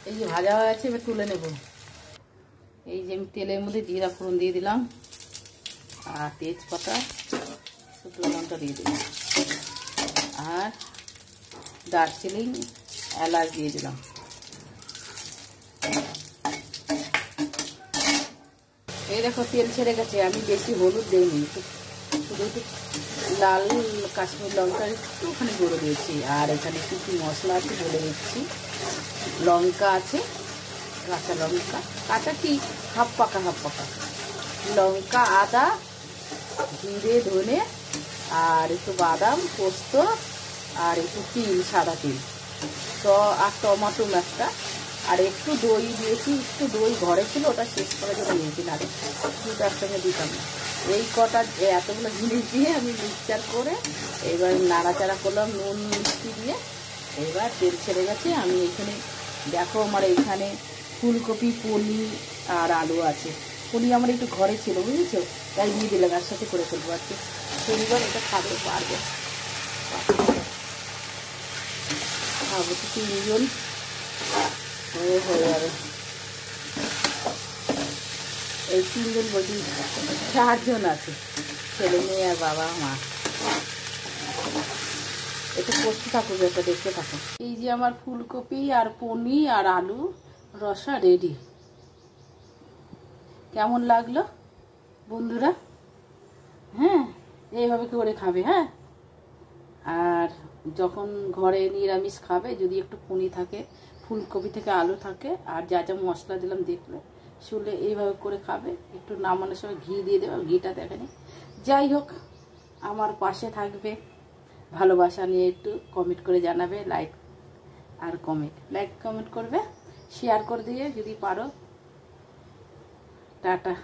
এই যে ভাজা হয়ে আছে, এবার তুলে নেব। এই যে আমি তেলের মধ্যে জিরা ফোড়ন দিয়ে দিলাম আর তেজপাতা, শুকনো লঙ্কা দিয়ে দিলাম আর দারচিনি এলাচ দিয়ে দিলাম। এই দেখো তেল ছেড়ে গেছে। আমি বেশি হলুদ দিইনি, শুধু একটু লাল কাশ্মীর লঙ্কা একটুখানি গুঁড়ো দিয়েছি। আর এখানে কি কি মশলা আছে বলে দিচ্ছি। লঙ্কা আছে, কাঁচা লঙ্কা, কাঁচা কি হাফ পাকা লঙ্কা, আদা, জিরে, ধনে আর একটু বাদাম, পোস্ত আর একটু তিল, সাদা তিল, আর টমেটো একটা, আর একটু দই দিয়েছি। একটু দই ঘরে ছিল, ওটা শেষ করে যেটা নিয়েছি, না দুটো একসঙ্গে দিতাম না। এই কটা এতগুলো জিনিস দিয়ে আমি মিক্সচার করে এবার নাড়াচাড়া করলাম নুন মিষ্টি দিয়ে। এবার তেল ছেড়ে গেছে। আমি এখানে দেখো আমার এখানে ফুলকপি, পনির আর আলু আছে। পনির আমার একটু ঘরে ছিল, বুঝেছো, তাই দিয়ে দিলাম, একসাথে করে ফেলবো। আজকে শনিবার, এটা খাবে পারবে, খাবো তো 3 জন হয়ে যাবে। এই 3 জন বলছি, 4 জন আছে, ছেলে মেয়ে আর বাবা মা। একটু কষতে থাকুক, একটা দেখতে থাকো। এই যে আমার ফুলকপি আর পনির আর আলু রসা রেডি। কেমন লাগলো বন্ধুরা? হ্যাঁ, এইভাবে করে খাবে। হ্যাঁ, আর যখন ঘরে নিরামিষ খাবে, যদি একটু পনির থাকে, ফুলকপি থেকে আলু থাকে, আর যা যা মশলা দিলাম দেখলে শুলে, এইভাবে করে খাবে। একটু নামানোর সময় ঘি দিয়ে দেবে, ঘিটা দেখেনি। যাই হোক, আমার পাশে থাকবে, ভালোবাসা নিয়ে একটু কমেন্ট করে জানাবে, লাইক কমেন্ট করবে, শেয়ার করে দিয়ে যদি পারো। টাটা।